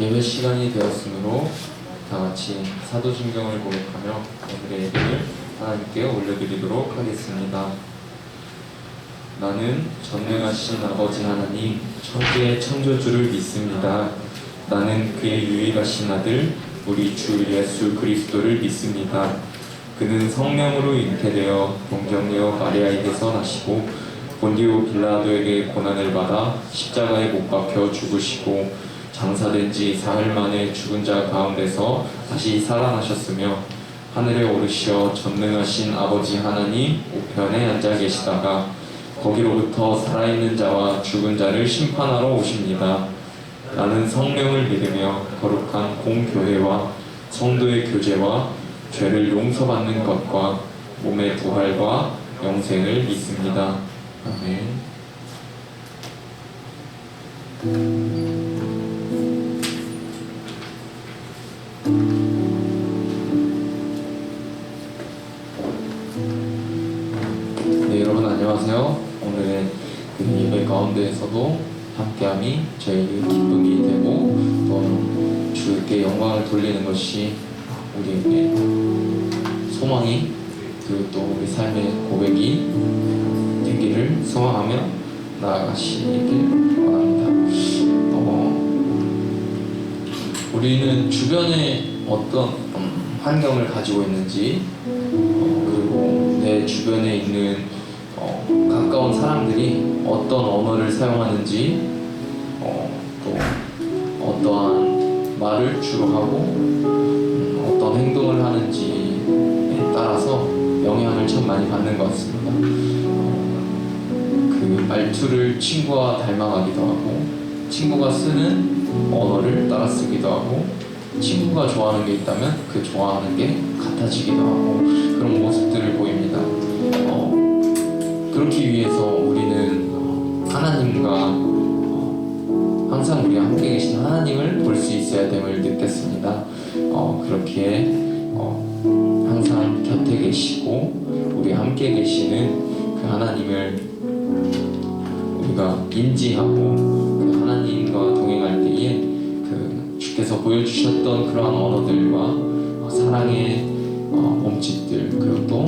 예배 시간이 되었으므로 다 같이 사도신경을 고백하며 오늘의 예배를 하나님께 올려드리도록 하겠습니다. 나는 전능하신 아버지 하나님 천지의 창조주를 믿습니다. 나는 그의 유일하신 아들 우리 주 예수 그리스도를 믿습니다. 그는 성령으로 잉태되어 동정녀 마리아에게서 나시고 본디오 빌라도에게 고난을 받아 십자가에 못 박혀 죽으시고 장사된 지 사흘 만에 죽은 자 가운데서 다시 살아나셨으며 하늘에 오르시어 전능하신 아버지 하나님 우편에 앉아 계시다가 거기로부터 살아있는 자와 죽은 자를 심판하러 오십니다. 나는 성령을 믿으며 거룩한 공교회와 성도의 교제와 죄를 용서받는 것과 몸의 부활과 영생을 믿습니다. 아멘. 네, 여러분 안녕하세요. 오늘의 예배 가운데에서도 함께함이 저에게 기쁨이 되고 또 주께 영광을 돌리는 것이 우리에게 소망이 그리고 또 우리 삶의 고백이 되기를 소망하며 나아가시길 원합니다. 우리는 주변에 어떤 환경을 가지고 있는지 그리고 내 주변에 있는 가까운 사람들이 어떤 언어를 사용하는지 또 어떠한 말을 주로 하고 어떤 행동을 하는지에 따라서 영향을 참 많이 받는 것 같습니다. 그 말투를 친구와 닮아가기도 하고 친구가 쓰는 언어를 따라 쓰기도 하고 친구가 좋아하는 게 있다면 그 좋아하는 게 같아지기도 하고 그런 모습들을 보입니다. 그렇기 위해서 우리는 하나님과 항상 우리와 함께 계신 하나님을 볼 수 있어야 됨을 느꼈습니다. 그렇기에 항상 곁에 계시고 우리와 함께 계시는 그 하나님을 우리가 인지하고 그 하나님과 동행할 때에 그 주께서 보여주셨던 그러한 언어들과 사랑의 몸짓들 그리고 또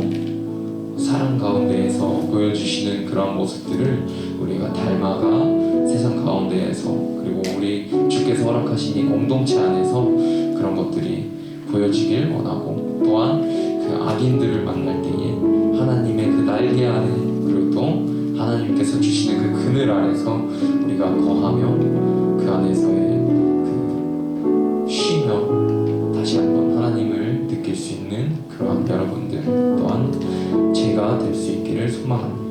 사랑 가운데에서 보여주시는 그런 모습들을 우리가 닮아가 세상 가운데에서 그리고 우리 주께서 허락하신 이 공동체 안에서 그런 것들이 보여지길 원하고 또한 그 악인들을 만날 때에 하나님의 그 날개 아래 그리고 또 하나님께서 주시는 그 그늘 아래서 우리가 거하며 그 안에서의 그 쉬며 다시 한번 하나님을 느낄 수 있는 그러한 여러분들 또한 제가 될 수 있기를 소망합니다. 내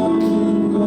모든 것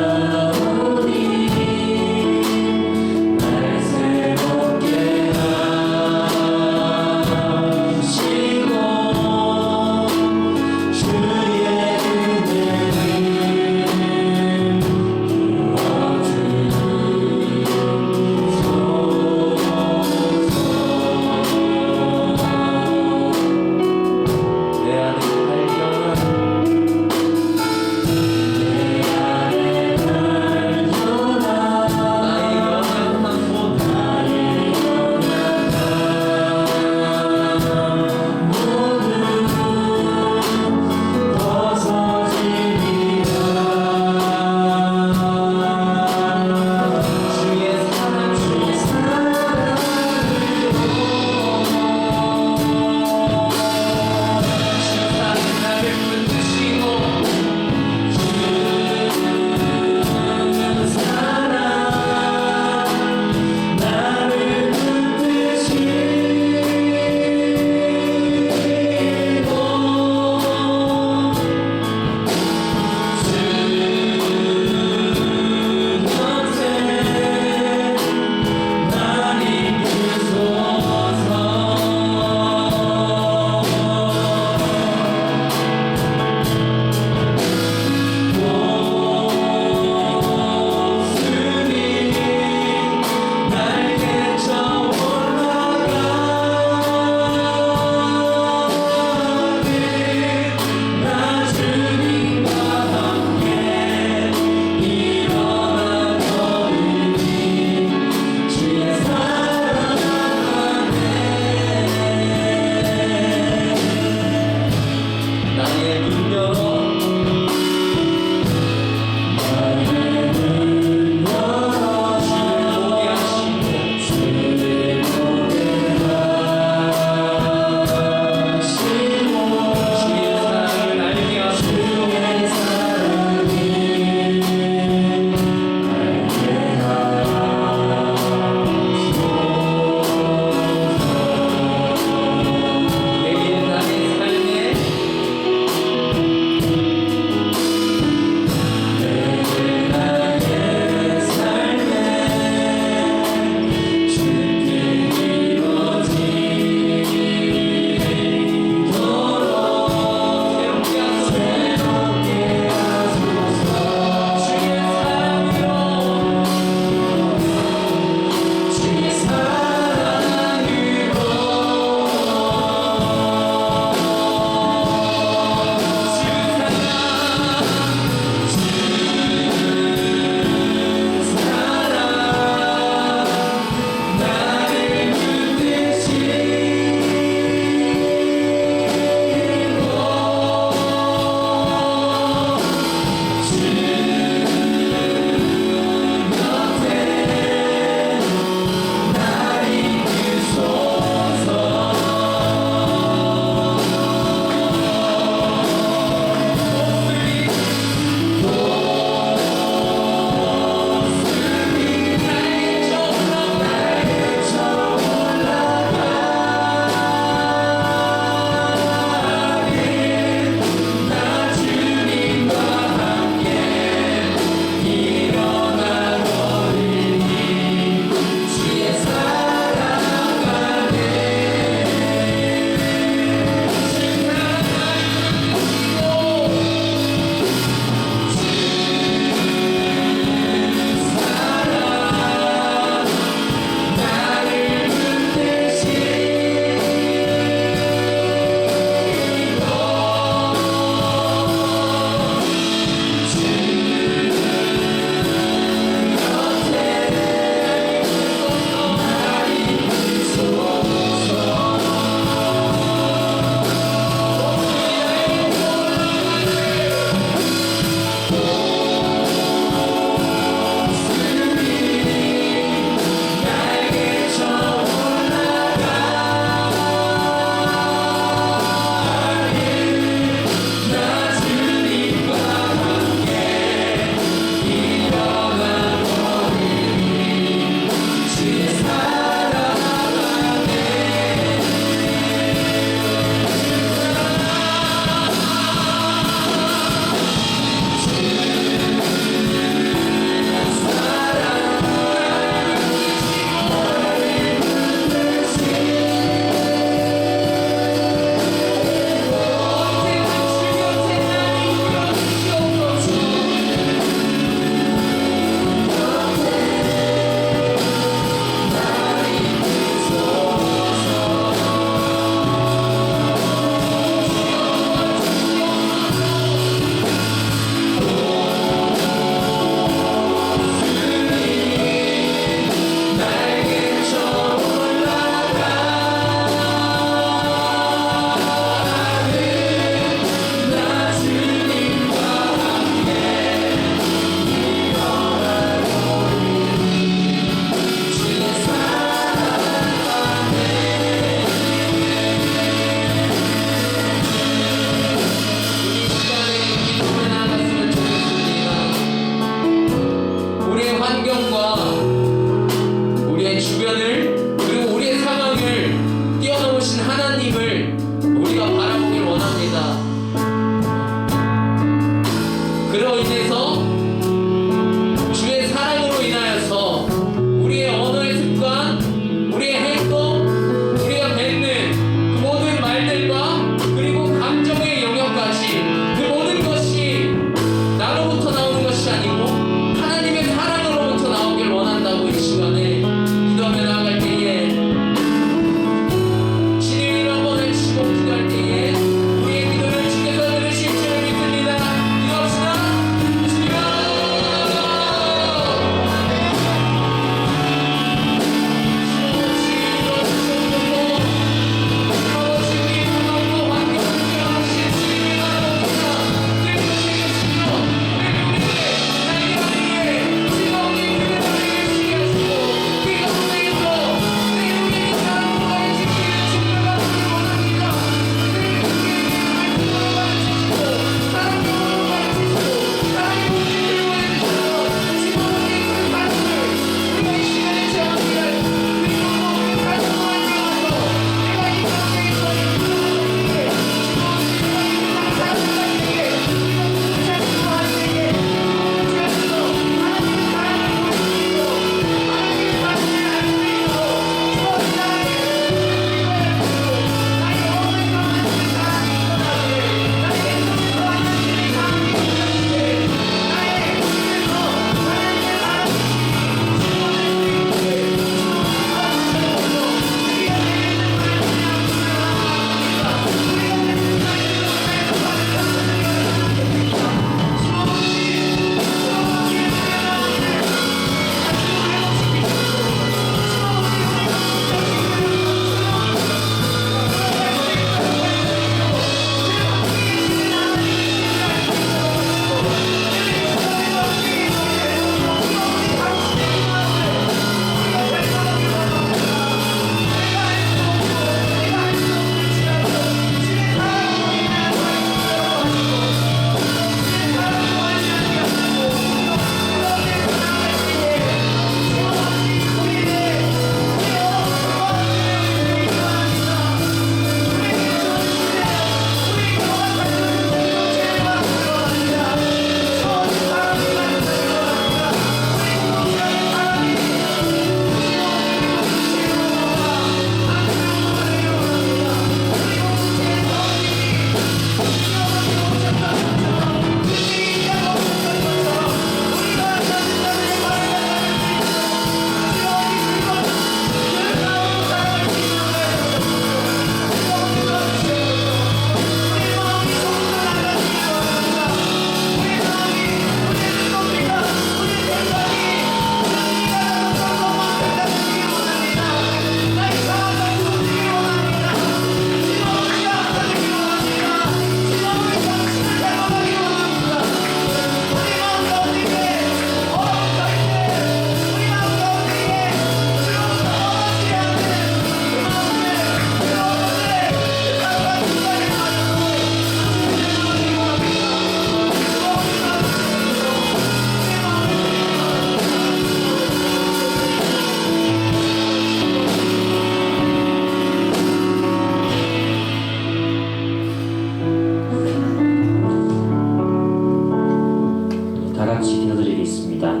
기도드리겠습니다.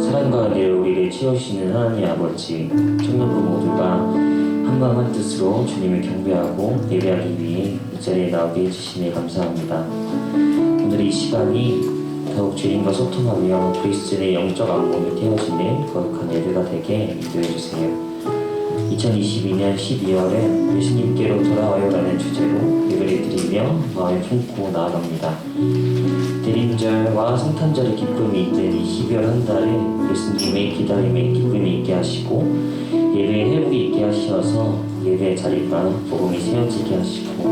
사랑과 은혜로 우리를 채우시는 하나님 아버지, 청년부 모두가 한마음 한뜻으로 주님을 경배하고 예배하기 위해 이 자리에 나오게 해주시니 감사합니다. 오늘 이 시간이 더욱 주님과 소통하며 그리스도인의 영적 안목을 태워주는 거룩한 예배가 되게 인도해주세요. 2022년 12월에 예수님께로 돌아와요라는 주제로 예배를 드리며 마음을 품고 나아갑니다. 대림절과 성탄절의 기쁨이 있는 이 12월 한 달에 예수님의 기다림에 기쁨이 있게 하시고 예배의 회복이 있게 하시어서 예배의 자리가 복음이 세워지게 하시고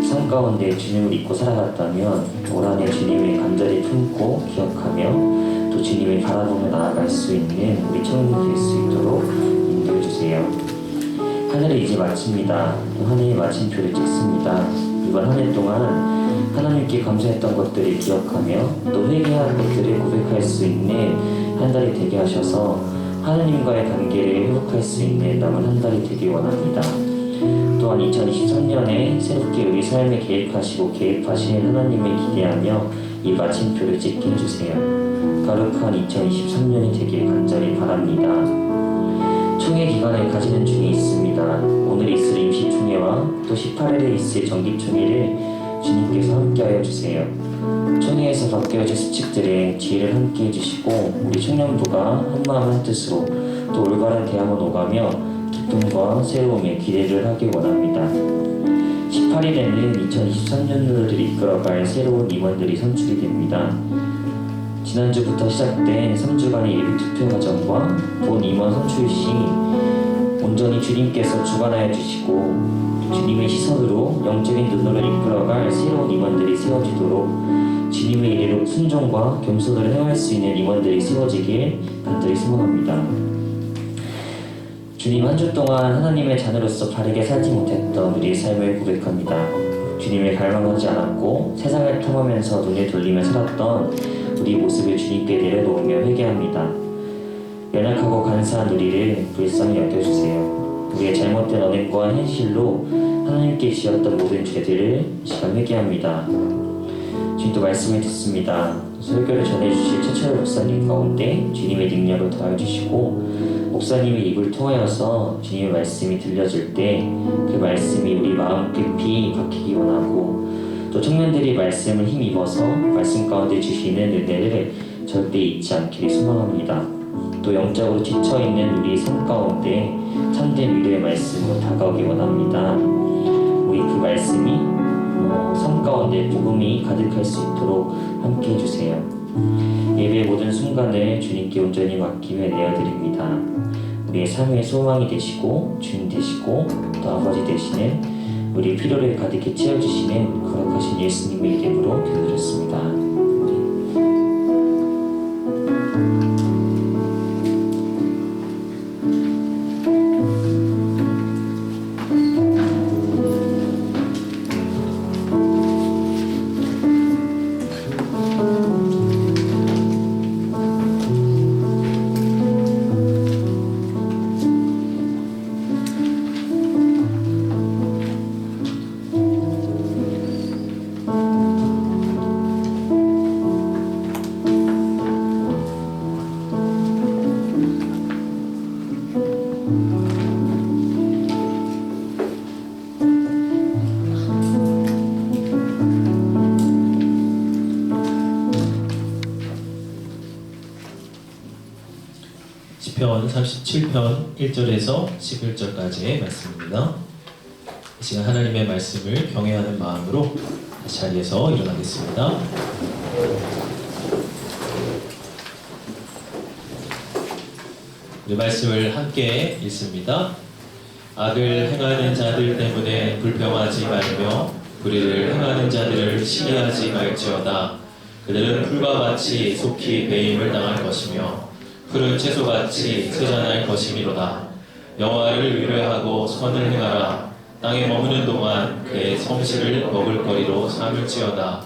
삶 가운데 주님을 잊고 살아갔다면 올 한 해 주님을 간절히 품고 기억하며 또 주님을 바라보며 나아갈 수 있는 우리 청년이 될 수 있도록 인도해 주세요. 한 해를 이제 마칩니다. 한 해의 마침표를 찍습니다. 이번 한 해 동안 하나님께 감사했던 것들을 기억하며 또 회개한 것들을 고백할 수 있는 한 달이 되게 하셔서 하나님과의 관계를 회복할 수 있는 남은 한 달이 되길 원합니다. 또한 2023년에 새롭게 우리 삶에 계획하시고 계획하신 하나님을 기대하며 이 마침표를 찍게 해주세요. 거룩한 2023년이 되길 간절히 바랍니다. 총회 기간을 가지는 중에 있습니다. 오늘 있을 임시총회와 또 18일에 있을 정기총회를 주님께서 함께하여 주세요. 총회에서 바뀌어질 수칙들의 지혜를 함께 해주시고 우리 청년부가 한마음 한뜻으로 또 올바른 대함을 오가며 기쁨과 새로움에 기대를 하길 원합니다. 18일에는 2023년도를 이끌어갈 새로운 임원들이 선출이 됩니다. 지난주부터 시작된 3주간의 예비 투표 과정과 본 임원 선출 시 온전히 주님께서 주관하여 주시고 주님의 시선으로 영적인 눈으로 이끌어갈 새로운 임원들이 세워지도록 주님의 이래로 순종과 겸손을 행할 수 있는 임원들이 세워지길 간절히 소망합니다. 주님, 한 주 동안 하나님의 자녀로서 바르게 살지 못했던 우리의 삶을 고백합니다. 주님을 갈망하지 않았고 세상을 탐하면서 눈을 돌리며 살았던 우리 모습을 주님께 내려놓으며 회개합니다. 연약하고 간사한 우리를 불쌍히 여겨주세요. 우리의 잘못된 언행과 현실로 하나님께 지었던 모든 죄들을 이 시간 회개합니다. 주님도 말씀을 듣습니다. 설교를 전해주실 최철 목사님 가운데 주님의 능력을 더해주시고 목사님의 입을 통하여서 주님의 말씀이 들려질 때 그 말씀이 우리 마음 깊이 박히기 원하고 또 청년들이 말씀을 힘입어서 말씀 가운데 주시는 은혜를 절대 잊지 않기를 소망합니다. 또 영적으로 지쳐있는 우리 삶 가운데 참된 위로의 말씀으로 다가오기 원합니다. 우리 그 말씀이 삶 가운데 복음이 가득할 수 있도록 함께 해주세요. 예배의 모든 순간을 주님께 온전히 맡기며 내어드립니다. 우리의 삶의 소망이 되시고 주님 되시고 또 아버지 되시는 우리 필요를 가득히 채워주시는 거룩하신 예수님의 이름으로 기도드렸습니다. 시편 37편 1절에서 11절까지의 말씀입니다. 이 시간 하나님의 말씀을 경외하는 마음으로 자리에서 일어나겠습니다. 우리 말씀을 함께 읽습니다. 악을 행하는 자들 때문에 불평하지 말며 불의를 행하는 자들을 시기하지 말지어다. 그들은 풀과 같이 속히 배임을 당할 것이며 푸른 채소같이 세잔할 것이미로다. 여호와를 위로하고 선을 행하라. 땅에 머무는 동안 그의 성실을 먹을거리로 삼을지어다.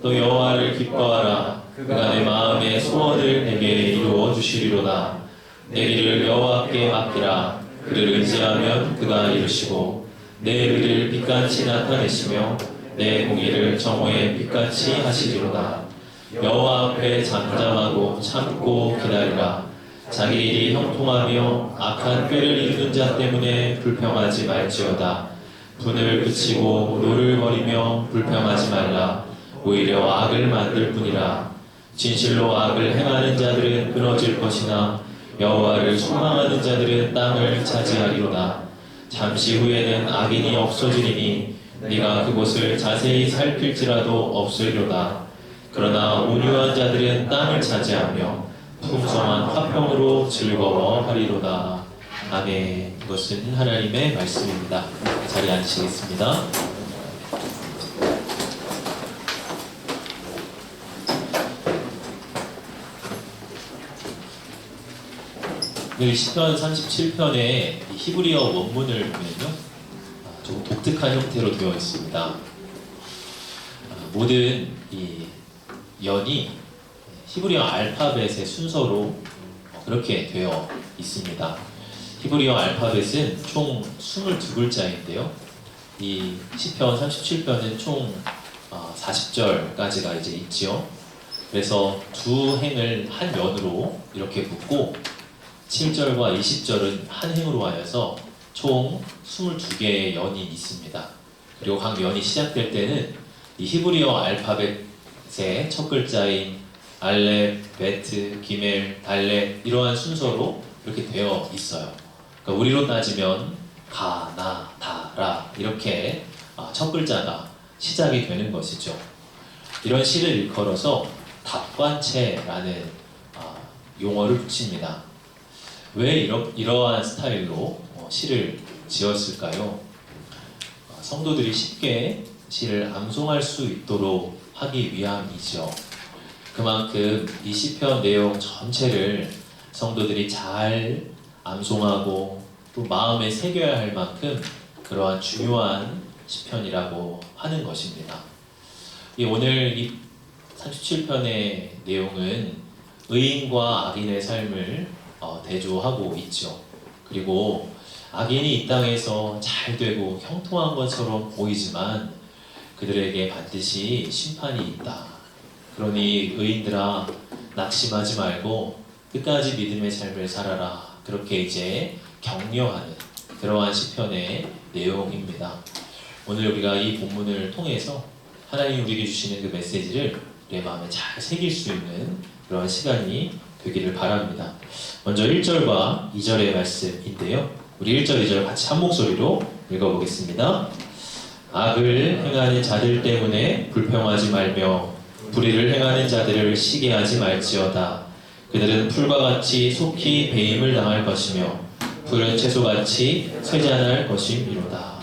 또 여호와를 기뻐하라. 그가 내 마음의 소원을 내게 이루어 주시리로다. 내 길을 여호와께 맡기라. 그를 의지하면 그가 이루시고 내 의를 빛같이 나타내시며 내 공의를 정오에 빛같이 하시리로다. 여호와 앞에 잠잠하고 참고 기다리라. 자기 일이 형통하며 악한 꾀를 이루는 자 때문에 불평하지 말지어다. 분을 그치고 노를 버리며 불평하지 말라. 오히려 악을 만들 뿐이라. 진실로 악을 행하는 자들은 끊어질 것이나 여호와를 소망하는 자들은 땅을 차지하리로다. 잠시 후에는 악인이 없어지리니 네가 그곳을 자세히 살필지라도 없으리로다. 그러나 온유한 자들은 땅을 차지하며 풍성한 화평으로 즐거워하리로다. 아멘. 이것은 하나님의 말씀입니다. 자리에 앉으시겠습니다. 늘 시편 37편의 히브리어 원문을 보면요, 조금 독특한 형태로 되어 있습니다. 모든 이 연이 히브리어 알파벳의 순서로 그렇게 되어 있습니다. 히브리어 알파벳은 총 22글자인데요. 이 시편 37편은 총 40절까지가 이제 있지요. 그래서 두 행을 한 연으로 이렇게 묶고 7절과 20절은 한 행으로 하여서 총 22개의 연이 있습니다. 그리고 각 연이 시작될 때는 이 히브리어 알파벳의 첫 글자인 알렙, 베트, 기멜, 달렙 이러한 순서로 이렇게 되어 있어요. 그러니까 우리로 따지면 가, 나, 다, 라 이렇게 첫 글자가 시작이 되는 것이죠. 이런 시를 일컬어서 답관체라는 용어를 붙입니다. 왜 이러한 스타일로 시를 지었을까요? 성도들이 쉽게 시를 암송할 수 있도록 하기 위함이죠. 그만큼 이 시편 내용 전체를 성도들이 잘 암송하고 또 마음에 새겨야 할 만큼 그러한 중요한 시편이라고 하는 것입니다. 오늘 이 37편의 내용은 의인과 악인의 삶을 대조하고 있죠. 그리고 악인이 이 땅에서 잘 되고 형통한 것처럼 보이지만 그들에게 반드시 심판이 있다. 그러니 의인들아 낙심하지 말고 끝까지 믿음의 삶을 살아라. 그렇게 이제 격려하는 그러한 시편의 내용입니다. 오늘 우리가 이 본문을 통해서 하나님 우리에게 주시는 그 메시지를 내 마음에 잘 새길 수 있는 그런 시간이 되기를 바랍니다. 먼저 1절과 2절의 말씀인데요. 우리 1절, 2절 같이 한 목소리로 읽어보겠습니다. 악을 행하는 자들 때문에 불평하지 말며 불의를 행하는 자들을 시기하지 말지어다. 그들은 풀과 같이 속히 배임을 당할 것이며 푸른 채소같이 쇠잔할 것이미로다.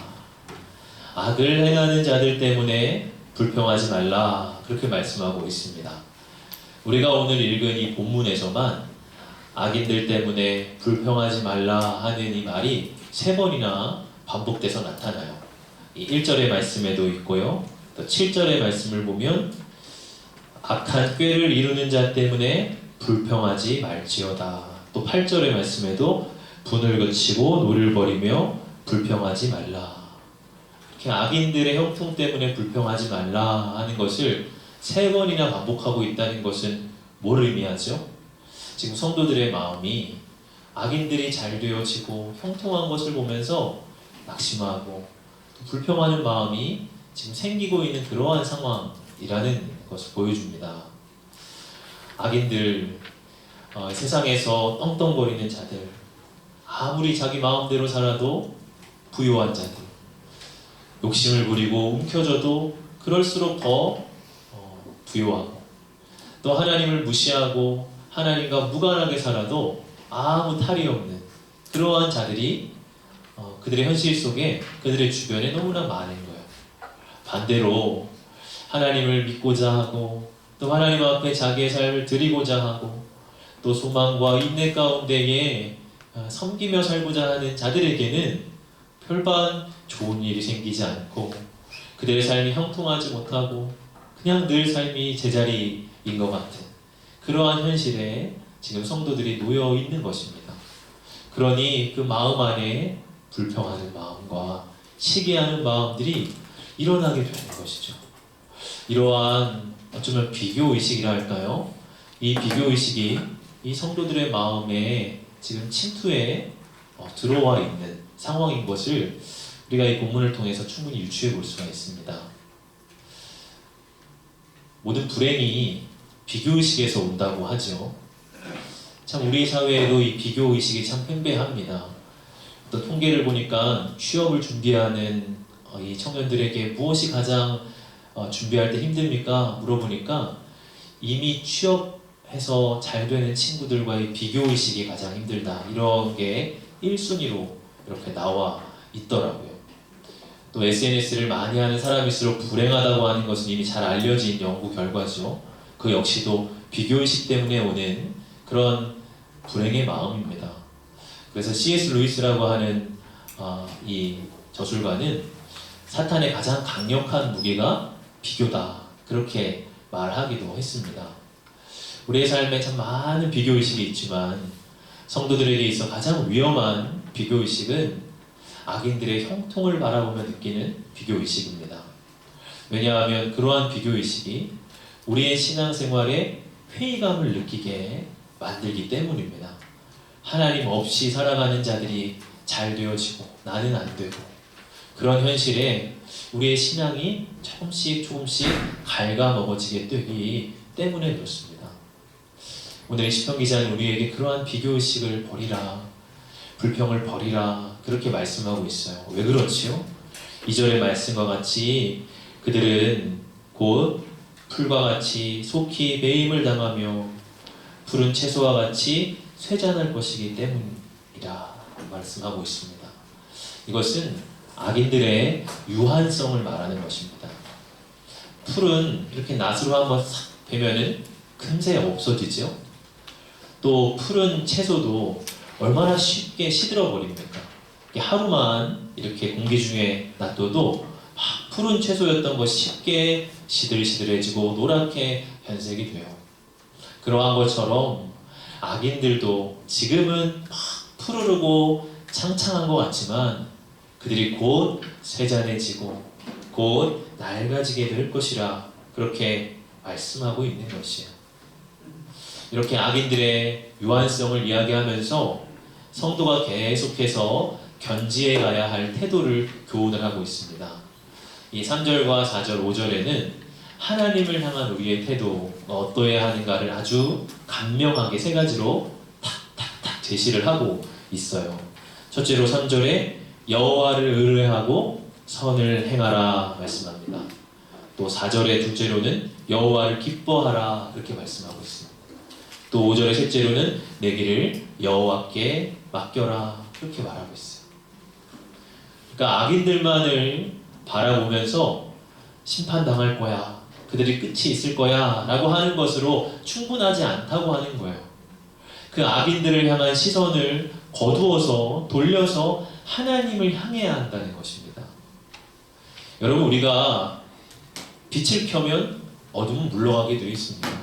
악을 행하는 자들 때문에 불평하지 말라. 그렇게 말씀하고 있습니다. 우리가 오늘 읽은 이 본문에서만 악인들 때문에 불평하지 말라 하는 이 말이 3번이나 반복돼서 나타나요. 이 1절의 말씀에도 있고요. 또 7절의 말씀을 보면 악한 꾀를 이루는 자 때문에 불평하지 말지어다. 또 8절의 말씀에도 분을 그치고 노를 버리며 불평하지 말라. 이렇게 악인들의 형통 때문에 불평하지 말라 하는 것을 3번이나 반복하고 있다는 것은 뭘 의미하죠? 지금 성도들의 마음이 악인들이 잘 되어지고 형통한 것을 보면서 낙심하고 불평하는 마음이 지금 생기고 있는 그러한 상황이라는 것을 보여줍니다. 악인들, 세상에서 떵떵거리는 자들, 아무리 자기 마음대로 살아도 부요한 자들, 욕심을 부리고 움켜져도 그럴수록 더 부요하고, 또 하나님을 무시하고 하나님과 무관하게 살아도 아무 탈이 없는 그러한 자들이 그들의 현실 속에 그들의 주변에 너무나 많은 거예요. 반대로 하나님을 믿고자 하고 또 하나님 앞에 자기의 삶을 드리고자 하고 또 소망과 인내 가운데에 섬기며 살고자 하는 자들에게는 별반 좋은 일이 생기지 않고 그들의 삶이 형통하지 못하고 그냥 늘 삶이 제자리인 것 같은 그러한 현실에 지금 성도들이 놓여 있는 것입니다. 그러니 그 마음 안에 불평하는 마음과 시기하는 마음들이 일어나게 되는 것이죠. 이러한 어쩌면 비교의식이라 할까요? 이 비교의식이 이 성도들의 마음에 지금 침투해 들어와 있는 상황인 것을 우리가 이 본문을 통해서 충분히 유추해 볼 수가 있습니다. 모든 불행이 비교의식에서 온다고 하죠. 참 우리 사회에도 이 비교의식이 참 팽배합니다. 어떤 통계를 보니까 취업을 준비하는 이 청년들에게 무엇이 가장 준비할 때 힘듭니까? 물어보니까 이미 취업해서 잘 되는 친구들과의 비교의식이 가장 힘들다. 이런 게 1순위로 이렇게 나와 있더라고요. 또 SNS를 많이 하는 사람일수록 불행하다고 하는 것은 이미 잘 알려진 연구 결과죠. 그 역시도 비교의식 때문에 오는 그런 불행의 마음입니다. 그래서 C.S. 루이스라고 하는 이 저술가는 사탄의 가장 강력한 무기가 비교다. 그렇게 말하기도 했습니다. 우리의 삶에 참 많은 비교의식이 있지만 성도들에게 있어 가장 위험한 비교의식은 악인들의 형통을 바라보며 느끼는 비교의식입니다. 왜냐하면 그러한 비교의식이 우리의 신앙생활에 회의감을 느끼게 만들기 때문입니다. 하나님 없이 살아가는 자들이 잘 되어지고 나는 안 되고 그런 현실에 우리의 신앙이 조금씩 갉아먹어지게 되기 때문에 그렇습니다. 오늘 시편 기자는 우리에게 그러한 비교의식을 버리라, 불평을 버리라 그렇게 말씀하고 있어요. 왜 그렇지요? 2절의 말씀과 같이 그들은 곧 풀과 같이 속히 배임을 당하며 푸른 채소와 같이 쇠잔할 것이기 때문이라 말씀하고 있습니다. 이것은 악인들의 유한성을 말하는 것입니다. 풀은 이렇게 낫으로 한번 싹 베면은 금세 없어지죠. 또 푸른 채소도 얼마나 쉽게 시들어 버립니까? 하루만 이렇게 공기 중에 놔둬도 막 푸른 채소였던 것이 쉽게 시들시들해지고 노랗게 변색이 돼요. 그러한 것처럼 악인들도 지금은 막 푸르르고 창창한 것 같지만 그들이 곧 쇠잔해지고 곧 낡아지게 될 것이라 그렇게 말씀하고 있는 것이에요. 이렇게 악인들의 유한성을 이야기하면서 성도가 계속해서 견지해 가야 할 태도를 교훈을 하고 있습니다. 이 3절과 4절, 5절에는 하나님을 향한 우리의 태도가 어떠해야 하는가를 아주 간명하게 세 가지로 탁탁탁 제시를 하고 있어요. 첫째로 3절에 여호와를 의뢰하고 선을 행하라 말씀합니다. 또 4절의 둘째로는 여호와를 기뻐하라 그렇게 말씀하고 있습니다. 또 5절의 셋째로는 내 길을 여호와께 맡겨라 그렇게 말하고 있어요. 그러니까 악인들만을 바라보면서 심판당할 거야, 그들이 끝이 있을 거야 라고 하는 것으로 충분하지 않다고 하는 거예요. 그 악인들을 향한 시선을 거두어서 돌려서 하나님을 향해야 한다는 것입니다. 여러분, 우리가 빛을 켜면 어둠은 물러가게 되어 있습니다.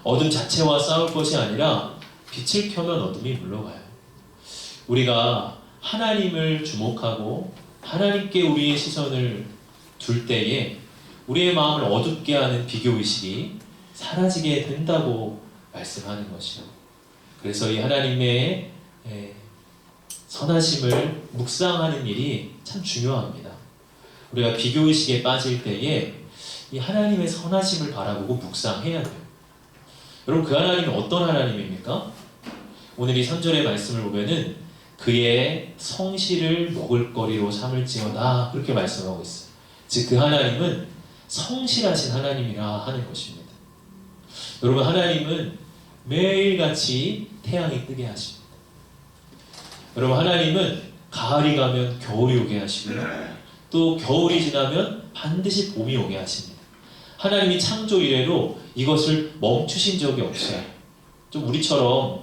어둠 자체와 싸울 것이 아니라 빛을 켜면 어둠이 물러가요. 우리가 하나님을 주목하고 하나님께 우리의 시선을 둘 때에 우리의 마음을 어둡게 하는 비교의식이 사라지게 된다고 말씀하는 것이요. 그래서 이 하나님의 선하심을 묵상하는 일이 참 중요합니다. 우리가 비교의식에 빠질 때에 이 하나님의 선하심을 바라보고 묵상해야 돼요. 여러분, 그 하나님이 어떤 하나님입니까? 오늘 이 3절의 말씀을 보면은 그의 성실을 먹을거리로 삼을지어다 그렇게 말씀하고 있어요. 즉 그 하나님은 성실하신 하나님이라 하는 것입니다. 여러분, 하나님은 매일같이 태양이 뜨게 하십니다. 여러분, 하나님은 가을이 가면 겨울이 오게 하시고요. 또 겨울이 지나면 반드시 봄이 오게 하십니다. 하나님이 창조 이래로 이것을 멈추신 적이 없어요. 좀 우리처럼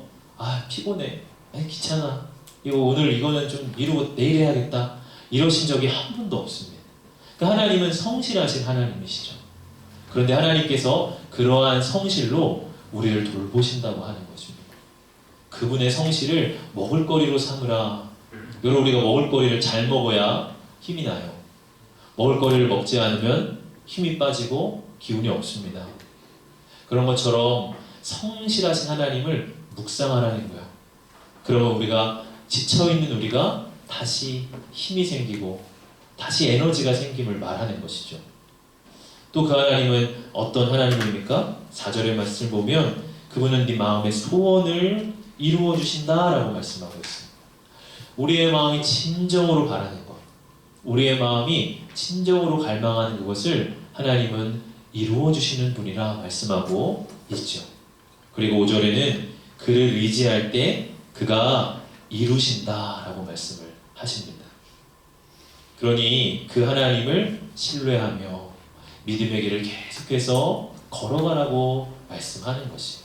피곤해, 귀찮아, 오늘 이거는 좀 미루고 내일 해야겠다 이러신 적이 한 번도 없습니다. 그러니까 하나님은 성실하신 하나님이시죠. 그런데 하나님께서 그러한 성실로 우리를 돌보신다고 하는 것입니다. 그분의 성실을 먹을거리로 삼으라. 여러분, 우리가 먹을거리를 잘 먹어야 힘이 나요. 먹을거리를 먹지 않으면 힘이 빠지고 기운이 없습니다. 그런 것처럼 성실하신 하나님을 묵상하라는 거야. 그러면 우리가 지쳐있는 우리가 다시 힘이 생기고 다시 에너지가 생김을 말하는 것이죠. 또 그 하나님은 어떤 하나님입니까? 4절의 말씀을 보면 그분은 네 마음의 소원을 이루어 주신다라고 말씀하고 있습니다. 우리의 마음이 진정으로 바라는 것, 우리의 마음이 진정으로 갈망하는 그것을 하나님은 이루어 주시는 분이라 말씀하고 있죠. 그리고 5절에는 그를 의지할 때 그가 이루신다라고 말씀을 하십니다. 그러니 그 하나님을 신뢰하며 믿음의 길을 계속해서 걸어가라고 말씀하는 것이.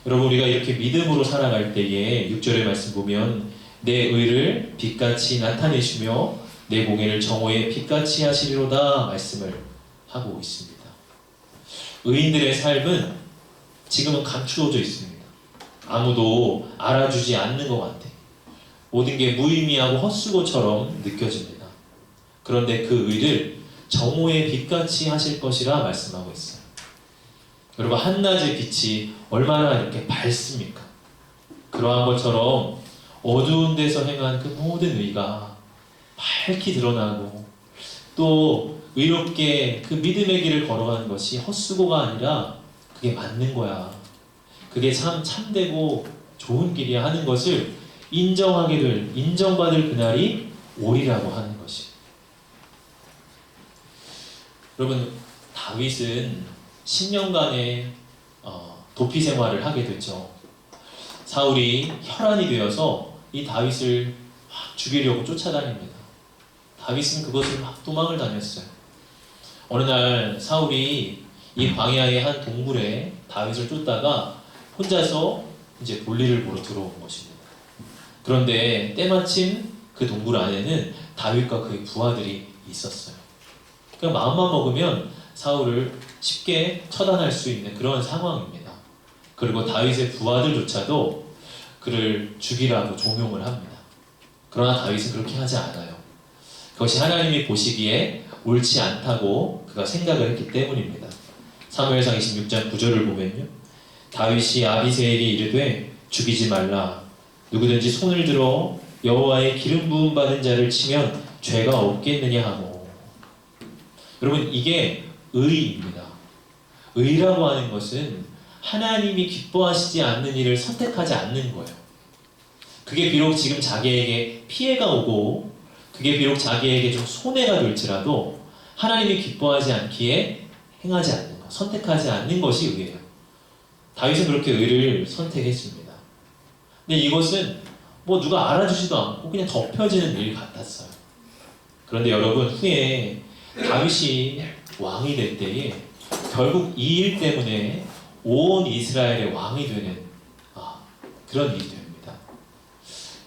여러분, 우리가 이렇게 믿음으로 살아갈 때에 6절의 말씀 보면 내 의를 빛같이 나타내시며 내 공의를 정오에 빛같이 하시리로다 말씀을 하고 있습니다. 의인들의 삶은 지금은 감추어져 있습니다. 아무도 알아주지 않는 것 같아. 모든 게 무의미하고 헛수고처럼 느껴집니다. 그런데 그 의를 정오의 빛같이 하실 것이라 말씀하고 있어요. 여러분, 한낮의 빛이 얼마나 이렇게 밝습니까? 그러한 것처럼 어두운 데서 행한 그 모든 의가 밝히 드러나고 또 의롭게 그 믿음의 길을 걸어가는 것이 헛수고가 아니라 그게 맞는 거야. 그게 참되고 좋은 길이야 하는 것을 인정받을 그날이 오리라고 하는 것이. 여러분, 다윗은 10년간의 도피 생활을 하게 됐죠. 사울이 혈안이 되어서 이 다윗을 막 죽이려고 쫓아다닙니다. 다윗은 그것을 막 도망을 다녔어요. 어느 날 사울이 이 광야의 한 동굴에 다윗을 쫓다가 혼자서 이제 볼일을 보러 들어온 것입니다. 그런데 때마침 그 동굴 안에는 다윗과 그의 부하들이 있었어요. 그러니까 마음만 먹으면 사울을 쉽게 처단할 수 있는 그런 상황입니다. 그리고 다윗의 부하들조차도 그를 죽이라고 종용을 합니다. 그러나 다윗은 그렇게 하지 않아요. 그것이 하나님이 보시기에 옳지 않다고 그가 생각을 했기 때문입니다. 사무엘상 26장 9절을 보면요, 다윗이 아비새에게 이르되 죽이지 말라. 누구든지 손을 들어 여호와의 기름 부음 받은 자를 치면 죄가 없겠느냐 하고. 여러분, 이게 의입니다. 의라고 하는 것은 하나님이 기뻐하시지 않는 일을 선택하지 않는 거예요. 그게 비록 지금 자기에게 피해가 오고 그게 비록 자기에게 좀 손해가 될지라도 하나님이 기뻐하지 않기에 행하지 않는 것, 선택하지 않는 것이 의예요. 다윗은 그렇게 의를 선택했습니다. 근데 이것은 뭐 누가 알아주지도 않고 그냥 덮여지는 일 같았어요. 그런데 여러분, 후에 다윗이 왕이 될 때에 결국 이 일 때문에 온 이스라엘의 왕이 되는 그런 일이 됩니다.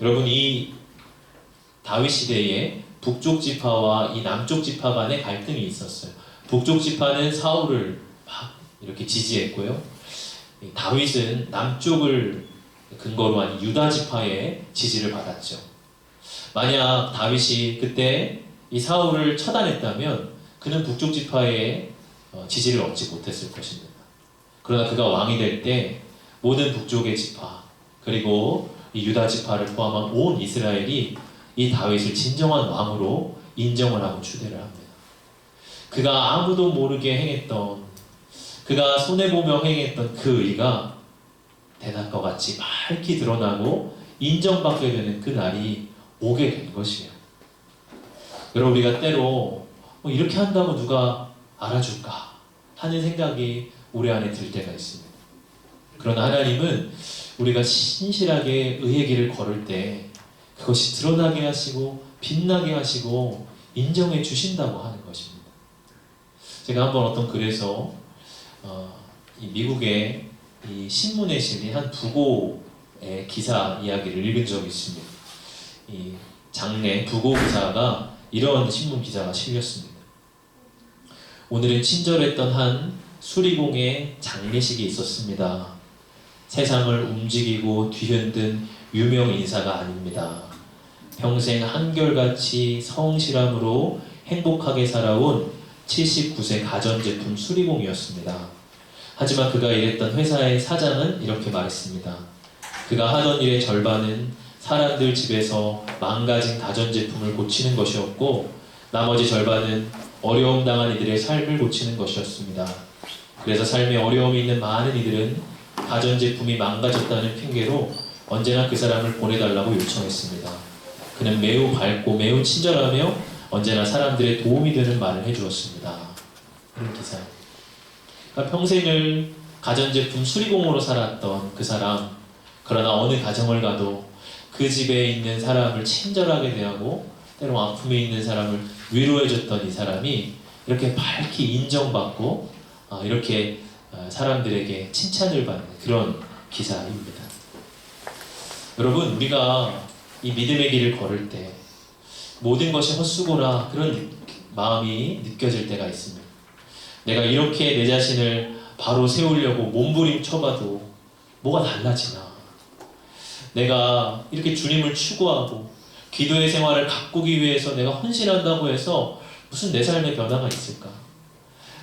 여러분, 이 다윗 시대에 북쪽 지파와 이 남쪽 지파 간의 갈등이 있었어요. 북쪽 지파는 사울을 막 이렇게 지지했고요. 다윗은 남쪽을 근거로 한 유다 지파의 지지를 받았죠. 만약 다윗이 그때 이 사울을 처단했다면 그는 북쪽 지파의 지지를 얻지 못했을 것입니다. 그러나 그가 왕이 될 때 모든 북쪽의 지파 그리고 이 유다 지파를 포함한 온 이스라엘이 이 다윗을 진정한 왕으로 인정을 하고 추대를 합니다. 그가 아무도 모르게 행했던, 그가 손해보며 행했던 그 의가 대낮과 같이 밝히 드러나고 인정받게 되는 그 날이 오게 된 것이에요. 여러분, 우리가 때로 이렇게 한다고 누가 알아줄까 하는 생각이 우리 안에 들 때가 있습니다. 그러나 하나님은 우리가 신실하게 의의 길을 걸을 때 그것이 드러나게 하시고 빛나게 하시고 인정해 주신다고 하는 것입니다. 제가 한번 어떤 글에서 이 미국의 이 신문에 실린 한 부고의 기사 이야기를 읽은 적이 있습니다. 이 장래 부고 기사가 이런 신문 기사가 실렸습니다. 오늘은 친절했던 한 수리공의 장례식이 있었습니다. 세상을 움직이고 뒤흔든 유명 인사가 아닙니다. 평생 한결같이 성실함으로 행복하게 살아온 79세 가전제품 수리공이었습니다. 하지만 그가 일했던 회사의 사장은 이렇게 말했습니다. 그가 하던 일의 절반은 사람들 집에서 망가진 가전제품을 고치는 것이었고 나머지 절반은 어려움 당한 이들의 삶을 고치는 것이었습니다. 그래서 삶에 어려움이 있는 많은 이들은 가전제품이 망가졌다는 핑계로 언제나 그 사람을 보내달라고 요청했습니다. 그는 매우 밝고 매우 친절하며 언제나 사람들의 도움이 되는 말을 해주었습니다. 이런 기사. 그러니까 평생을 가전제품 수리공으로 살았던 그 사람, 그러나 어느 가정을 가도 그 집에 있는 사람을 친절하게 대하고 때로 아픔에 있는 사람을 위로해줬던 이 사람이 이렇게 밝게 인정받고 이렇게 사람들에게 칭찬을 받는 그런 기사입니다. 여러분, 우리가 이 믿음의 길을 걸을 때 모든 것이 헛수고라 그런 마음이 느껴질 때가 있습니다. 내가 이렇게 내 자신을 바로 세우려고 몸부림쳐봐도 뭐가 달라지나. 내가 이렇게 주님을 추구하고 기도의 생활을 가꾸기 위해서 내가 헌신한다고 해서 무슨 내 삶의 변화가 있을까?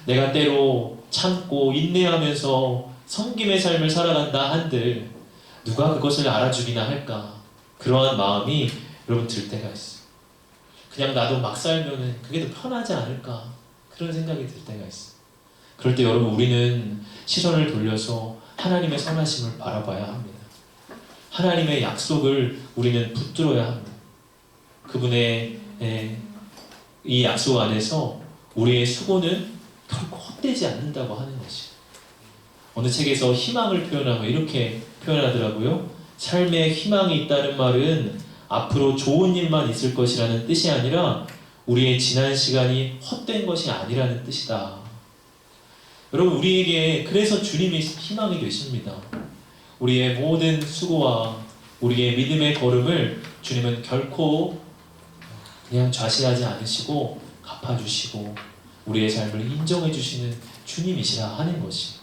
내가 때로 참고 인내하면서 섬김의 삶을 살아간다 한들 누가 그것을 알아주기나 할까? 그러한 마음이 여러분 들 때가 있어요. 그냥 나도 막 살면은 그게 더 편하지 않을까? 그런 생각이 들 때가 있어요. 그럴 때 여러분 우리는 시선을 돌려서 하나님의 선하심을 바라봐야 합니다. 하나님의 약속을 우리는 붙들어야 합니다. 그분의 이 약속 안에서 우리의 수고는 결코 헛되지 않는다고 하는 것이에요. 어느 책에서 희망을 표현하고 이렇게 표현하더라고요. 삶에 희망이 있다는 말은 앞으로 좋은 일만 있을 것이라는 뜻이 아니라 우리의 지난 시간이 헛된 것이 아니라는 뜻이다. 여러분, 우리에게 그래서 주님이 희망이 되십니다. 우리의 모든 수고와 우리의 믿음의 걸음을 주님은 결코 그냥 좌시하지 않으시고 갚아주시고 우리의 삶을 인정해 주시는 주님이시라 하는 것이.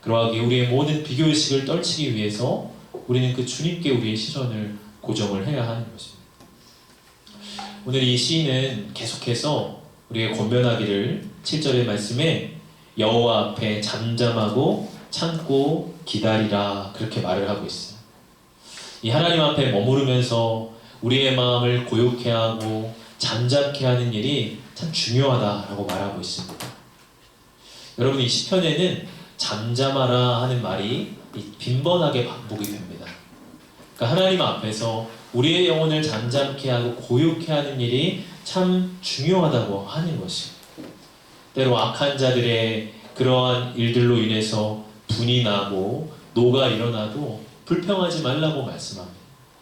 그러하기에 우리의 모든 비교의식을 떨치기 위해서 우리는 그 주님께 우리의 시선을 고정을 해야 하는 것입니다. 오늘 이 시인은 계속해서 우리의 권면하기를 7절의 말씀에 여호와 앞에 잠잠하고 참고 기다리라 그렇게 말을 하고 있어요. 이 하나님 앞에 머무르면서 우리의 마음을 고요케 하고 잠잠케 하는 일이 참 중요하다라고 말하고 있습니다. 여러분, 이 시편에는 잠잠하라 하는 말이 빈번하게 반복이 됩니다. 그러니까 하나님 앞에서 우리의 영혼을 잠잠케 하고 고요케 하는 일이 참 중요하다고 하는 것이에요. 때로 악한 자들의 그러한 일들로 인해서 분이 나고 노가 일어나도 불평하지 말라고 말씀합니다.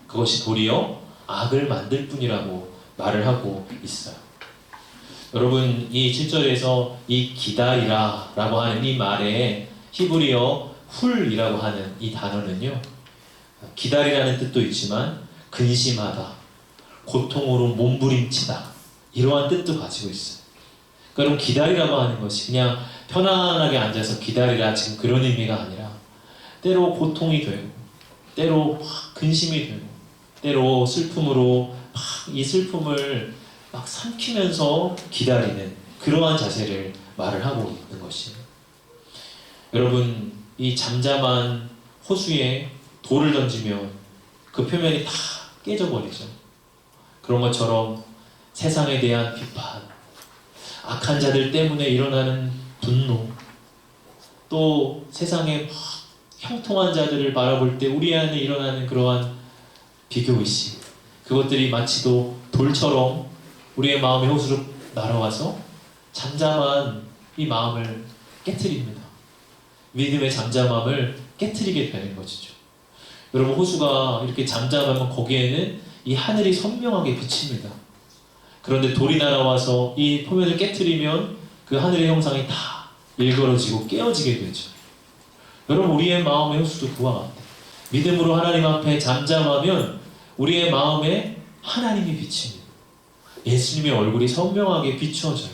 그것이 도리어 악을 만들 뿐이라고 말을 하고 있어요. 여러분, 이 7절에서 이 기다리라 라고 하는 이 말에 히브리어 훌이라고 하는 이 단어는요, 기다리라는 뜻도 있지만 근심하다, 고통으로 몸부림치다 이러한 뜻도 가지고 있어요. 그러니까 기다리라고 하는 것이 그냥 편안하게 앉아서 기다리라 지금 그런 의미가 아니라 때로 고통이 되고 때로 막 근심이 되고 때로 슬픔으로 막 이 슬픔을 막 삼키면서 기다리는 그러한 자세를 말을 하고 있는 것이에요. 여러분, 이 잠잠한 호수에 돌을 던지면 그 표면이 다 깨져버리죠. 그런 것처럼 세상에 대한 비판, 악한 자들 때문에 일어나는 분노, 또 세상에 막 형통한 자들을 바라볼 때 우리 안에 일어나는 그러한 비교의식, 그것들이 마치도 돌처럼 우리의 마음의 호수로 날아와서 잠잠한 이 마음을 깨트립니다. 믿음의 잠잠함을 깨트리게 되는 것이죠. 여러분, 호수가 이렇게 잠잠하면 거기에는 이 하늘이 선명하게 비칩니다. 그런데 돌이 날아와서 이 표면을 깨트리면 그 하늘의 형상이 다 일그러지고 깨어지게 되죠. 여러분, 우리의 마음의 호수도 그와 같아요. 믿음으로 하나님 앞에 잠잠하면 우리의 마음에 하나님이 비칩니다. 예수님의 얼굴이 선명하게 비추어져요.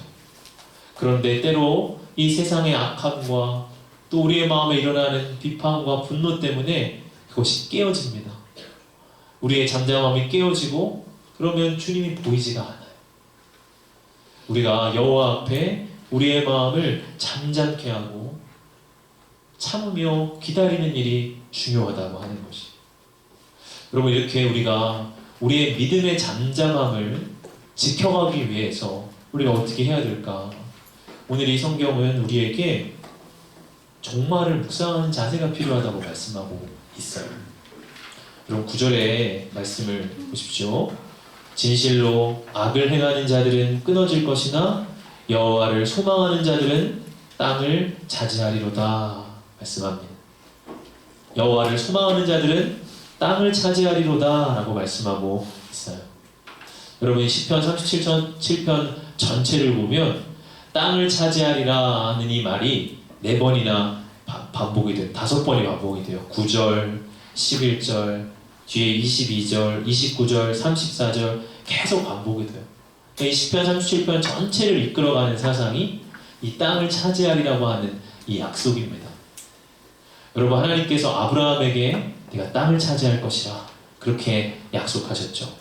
그런데 때로 이 세상의 악함과 또 우리의 마음에 일어나는 비판과 분노 때문에 그것이 깨어집니다. 우리의 잠잠함이 깨어지고 그러면 주님이 보이지가 않아요. 우리가 여호와 앞에 우리의 마음을 잠잠케 하고 참으며 기다리는 일이 중요하다고 하는 것이. 여러분, 이렇게 우리가 우리의 믿음의 잠잠함을 지켜가기 위해서 우리가 어떻게 해야 될까? 오늘 이 성경은 우리에게 종말을 묵상하는 자세가 필요하다고 말씀하고 있어요. 여러분, 9절의 말씀을 보십시오. 진실로 악을 행하는 자들은 끊어질 것이나 여호와를 소망하는 자들은 땅을 차지하리로다 말씀합니다. 여호와를 소망하는 자들은 땅을 차지하리로다 라고 말씀하고 있어요. 여러분, 시편 37편 전체를 보면 땅을 차지하리라 하는 이 말이 4번이나 반복이 돼요. 5번이 반복이 돼요. 9절, 11절, 뒤에 22절, 29절, 34절 계속 반복이 돼요. 이 시편 37편 전체를 이끌어가는 사상이 이 땅을 차지하리라고 하는 이 약속입니다. 여러분, 하나님께서 아브라함에게 네가 땅을 차지할 것이라 그렇게 약속하셨죠.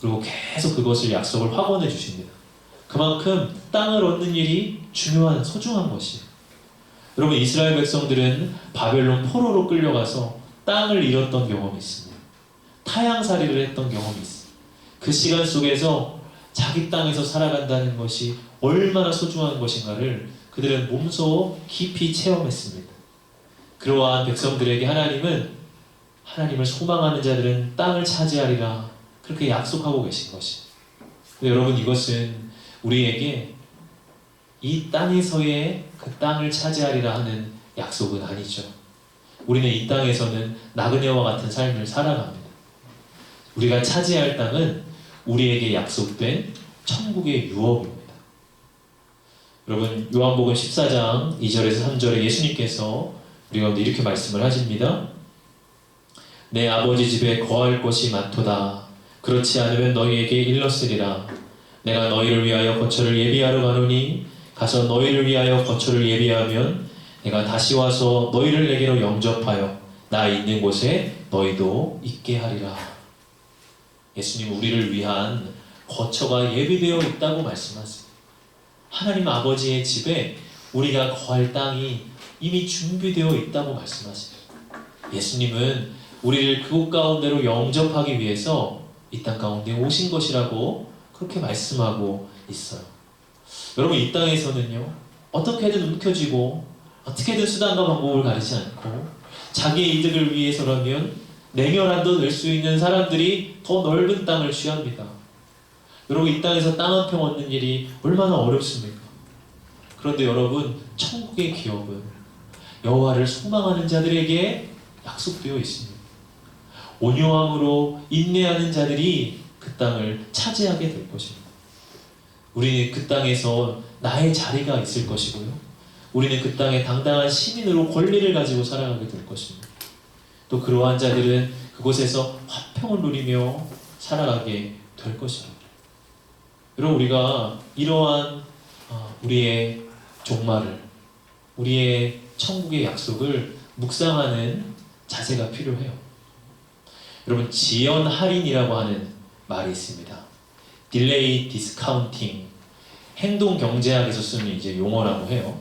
그리고 계속 그것을 약속을 확언해 주십니다. 그만큼 땅을 얻는 일이 중요한 소중한 것이에요. 여러분, 이스라엘 백성들은 바벨론 포로로 끌려가서 땅을 잃었던 경험이 있습니다. 타향살이를 했던 경험이 있습니다. 그 시간 속에서 자기 땅에서 살아간다는 것이 얼마나 소중한 것인가를 그들은 몸소 깊이 체험했습니다. 그러한 백성들에게 하나님은 하나님을 소망하는 자들은 땅을 차지하리라 그렇게 약속하고 계신 것이. 여러분, 이것은 우리에게 이 땅에서의 그 땅을 차지하리라 하는 약속은 아니죠. 우리는 이 땅에서는 나그네와 같은 삶을 살아갑니다. 우리가 차지할 땅은 우리에게 약속된 천국의 유업입니다. 여러분, 요한복음 14장 2절에서 3절에 예수님께서 우리 가운데 이렇게 말씀을 하십니다. 내 아버지 집에 거할 곳이 많도다. 그렇지 않으면 너희에게 일렀으리라. 내가 너희를 위하여 거처를 예비하러 가노니 가서 너희를 위하여 거처를 예비하면 내가 다시 와서 너희를 내게로 영접하여 나 있는 곳에 너희도 있게 하리라. 예수님, 우리를 위한 거처가 예비되어 있다고 말씀하세요. 하나님 아버지의 집에 우리가 거할 땅이 이미 준비되어 있다고 말씀하세요. 예수님은 우리를 그곳 가운데로 영접하기 위해서 이 땅 가운데 오신 것이라고 그렇게 말씀하고 있어요. 여러분, 이 땅에서는요, 어떻게든 움켜쥐고 어떻게든 수단과 방법을 가리지 않고 자기의 이득을 위해서라면 냉혈한도 낼 수 있는 사람들이 더 넓은 땅을 취합니다. 여러분, 이 땅에서 땅 한 평 얻는 일이 얼마나 어렵습니까? 그런데 여러분, 천국의 기업은 여호와를 소망하는 자들에게 약속되어 있습니다. 온유함으로 인내하는 자들이 그 땅을 차지하게 될 것입니다. 우리는 그 땅에서 나의 자리가 있을 것이고요. 우리는 그 땅에 당당한 시민으로 권리를 가지고 살아가게 될 것입니다. 또 그러한 자들은 그곳에서 화평을 누리며 살아가게 될 것입니다. 여러분, 우리가 이러한 우리의 종말을, 우리의 천국의 약속을 묵상하는 자세가 필요해요. 여러분, 지연 할인이라고 하는 말이 있습니다. 딜레이 디스카운팅, 행동 경제학에서 쓰는 이제 용어라고 해요.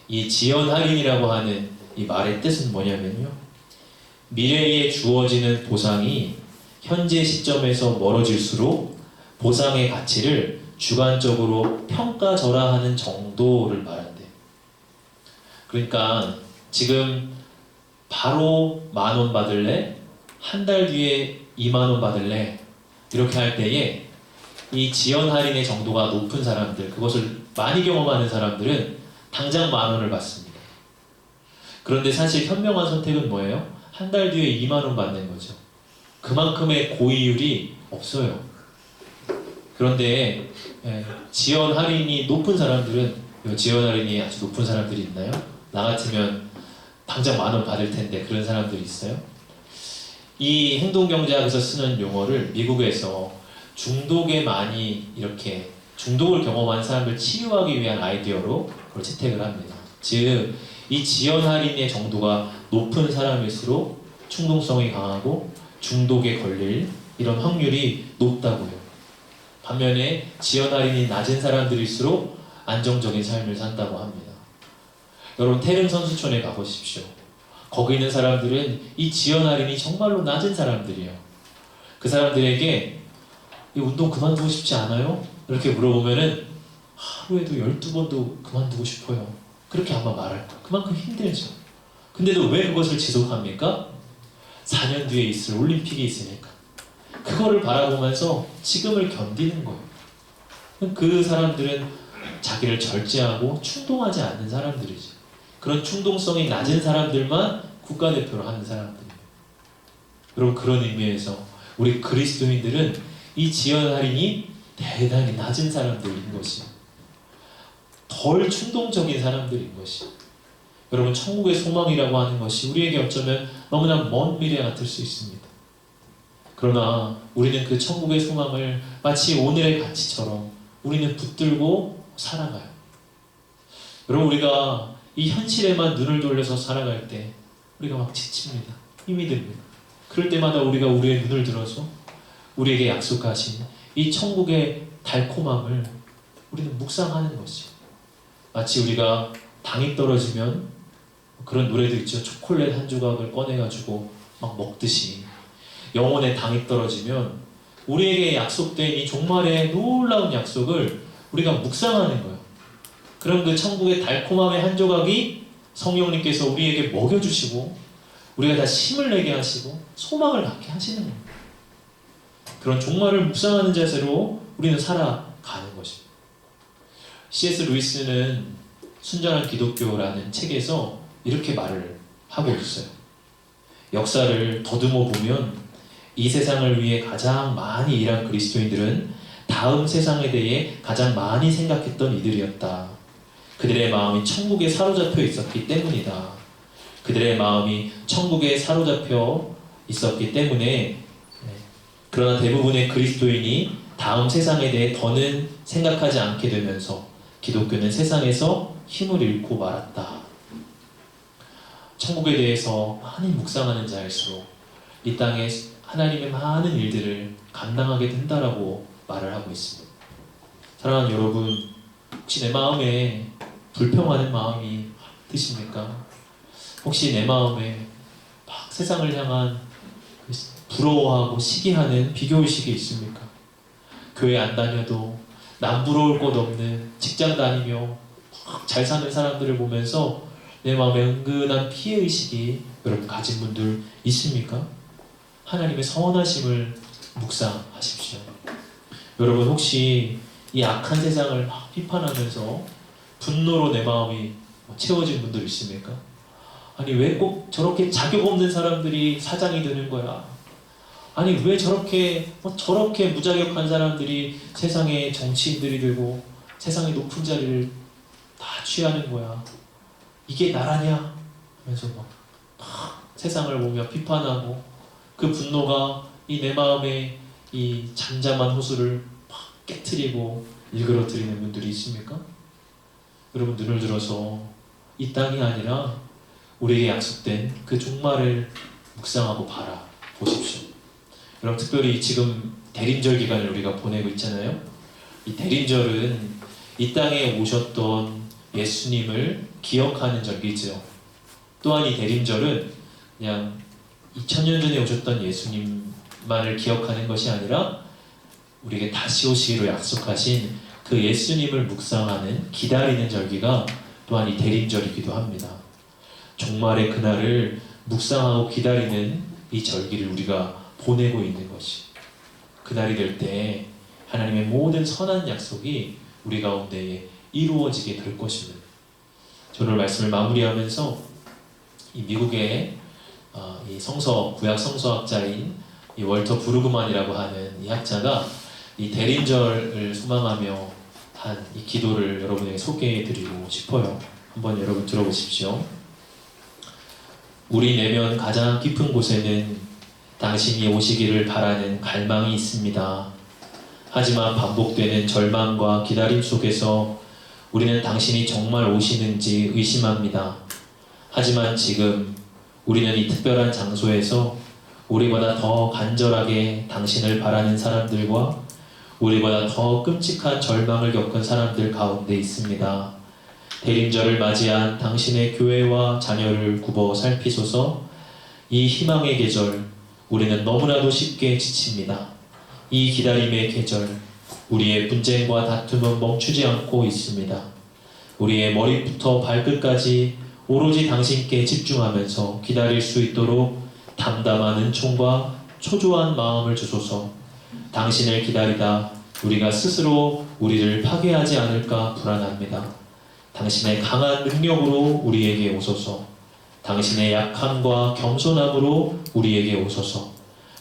이 지연 할인이라고 하는 이 말의 뜻은 뭐냐면요, 미래에 주어지는 보상이 현재 시점에서 멀어질수록 보상의 가치를 주관적으로 평가절하하는 정도를 말한대요. 그러니까 지금 바로 10,000원 받을래? 한 달 뒤에 20,000원 받을래? 이렇게 할 때에 이 지연 할인의 정도가 높은 사람들, 그것을 많이 경험하는 사람들은 당장 10,000원을 받습니다. 그런데 사실 현명한 선택은 뭐예요? 한 달 뒤에 20,000원 받는 거죠. 그만큼의 고의율이 없어요. 그런데 지연 할인이 높은 사람들은, 지연 할인이 아주 높은 사람들이 있나요? 나 같으면 당장 10,000원 받을 텐데, 그런 사람들이 있어요? 이 행동경제학에서 쓰는 용어를 미국에서 중독에 많이 이렇게 중독을 경험한 사람을 치유하기 위한 아이디어로 그걸 채택을 합니다. 즉, 이 지연 할인의 정도가 높은 사람일수록 충동성이 강하고 중독에 걸릴 이런 확률이 높다고요. 반면에 지연 할인이 낮은 사람들일수록 안정적인 삶을 산다고 합니다. 여러분 태릉 선수촌에 가보십시오. 거기 있는 사람들은 이 지연 할인이 정말로 낮은 사람들이에요. 그 사람들에게 이 운동 그만두고 싶지 않아요? 이렇게 물어보면은 하루에도 12번도 그만두고 싶어요. 그렇게 아마 말할 거예요. 그만큼 힘들죠. 근데도 왜 그것을 지속합니까? 4년 뒤에 있을 올림픽이 있으니까. 그거를 바라보면서 지금을 견디는 거예요. 그 사람들은 자기를 절제하고 충동하지 않는 사람들이죠. 그런 충동성이 낮은 사람들만 국가대표를 하는 사람들이에요. 여러분 그런 의미에서 우리 그리스도인들은 이 지연 할인이 대단히 낮은 사람들인 것이에요. 덜 충동적인 사람들인 것이에요. 여러분 천국의 소망이라고 하는 것이 우리에게 어쩌면 너무나 먼 미래 같을 수 있습니다. 그러나 우리는 그 천국의 소망을 마치 오늘의 가치처럼 우리는 붙들고 살아가요. 여러분 우리가 이 현실에만 눈을 돌려서 살아갈 때 우리가 막 지칩니다. 힘이 듭니다. 그럴 때마다 우리가 우리의 눈을 들어서 우리에게 약속하신 이 천국의 달콤함을 우리는 묵상하는 것이 마치 우리가 당이 떨어지면 그런 노래도 있죠. 초콜릿 한 조각을 꺼내가지고 막 먹듯이 영혼의 당이 떨어지면 우리에게 약속된 이 종말의 놀라운 약속을 우리가 묵상하는 거예요. 그럼 그 천국의 달콤함의 한 조각이 성령님께서 우리에게 먹여주시고 우리가 다시 힘을 내게 하시고 소망을 갖게 하시는 거예요. 그런 종말을 묵상하는 자세로 우리는 살아가는 것입니다. C.S. 루이스는 순전한 기독교라는 책에서 이렇게 말을 하고 있어요. 역사를 더듬어 보면 이 세상을 위해 가장 많이 일한 그리스도인들은 다음 세상에 대해 가장 많이 생각했던 이들이었다. 그들의 마음이 천국에 사로잡혀 있었기 때문이다. 그들의 마음이 천국에 사로잡혀 있었기 때문에 그러나 대부분의 그리스도인이 다음 세상에 대해 더는 생각하지 않게 되면서 기독교는 세상에서 힘을 잃고 말았다. 천국에 대해서 많이 묵상하는 자일수록 이 땅에 하나님의 많은 일들을 감당하게 된다라고 말을 하고 있습니다. 사랑하는 여러분, 혹시 내 마음에 불평하는 마음이 드십니까? 혹시 내 마음에 막 세상을 향한 부러워하고 시기하는 비교의식이 있습니까? 교회 안 다녀도 남 부러울 것 없는 직장 다니며 잘 사는 사람들을 보면서 내 마음에 은근한 피해의식이 여러분 가진 분들 있습니까? 하나님의 선하심을 묵상하십시오. 여러분 혹시 이 악한 세상을 막 비판하면서 분노로 내 마음이 채워진 분들 있습니까? 아니 왜 꼭 저렇게 자격 없는 사람들이 사장이 되는 거야? 아니 왜 저렇게 무자격한 사람들이 세상의 정치인들이 되고 세상의 높은 자리를 다 취하는 거야? 이게 나라냐? 하면서 막 세상을 보며 비판하고 그 분노가 이 내 마음의 이 잠잠한 호수를 막 깨트리고 일그러뜨리는 분들이 있습니까? 여러분 눈을 들어서 이 땅이 아니라 우리에게 약속된 그 종말을 묵상하고 바라보십시오. 여러분 특별히 지금 대림절 기간을 우리가 보내고 있잖아요. 이 대림절은 이 땅에 오셨던 예수님을 기억하는 절기죠. 또한 이 대림절은 그냥 2000년 전에 오셨던 예수님만을 기억하는 것이 아니라 우리에게 다시 오시기로 약속하신 그 예수님을 묵상하는 기다리는 절기가 또한 이 대림절이기도 합니다. 종말의 그날을 묵상하고 기다리는 이 절기를 우리가 보내고 있는 것이 그날이 될 때 하나님의 모든 선한 약속이 우리 가운데에 이루어지게 될 것입니다. 오늘 말씀을 마무리하면서 이 미국의 이 구약 성서학자인 이 월터 브루그만이라고 하는 이 학자가 이 대림절을 소망하며 한 이 기도를 여러분에게 소개해드리고 싶어요. 한번 여러분 들어보십시오. 우리 내면 가장 깊은 곳에는 당신이 오시기를 바라는 갈망이 있습니다. 하지만 반복되는 절망과 기다림 속에서 우리는 당신이 정말 오시는지 의심합니다. 하지만 지금 우리는 이 특별한 장소에서 우리보다 더 간절하게 당신을 바라는 사람들과 우리보다 더 끔찍한 절망을 겪은 사람들 가운데 있습니다. 대림절을 맞이한 당신의 교회와 자녀를 굽어 살피소서. 이 희망의 계절, 우리는 너무나도 쉽게 지칩니다. 이 기다림의 계절, 우리의 분쟁과 다툼은 멈추지 않고 있습니다. 우리의 머리부터 발끝까지 오로지 당신께 집중하면서 기다릴 수 있도록 담담한 은총과 초조한 마음을 주소서. 당신을 기다리다 우리가 스스로 우리를 파괴하지 않을까 불안합니다. 당신의 강한 능력으로 우리에게 오소서. 당신의 약함과 겸손함으로 우리에게 오소서.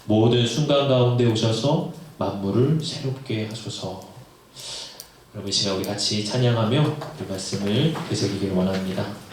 모든 순간 가운데 오셔서 만물을 새롭게 하소서. 여러분 이 시간 우리 같이 찬양하며 이 말씀을 되새기길 원합니다.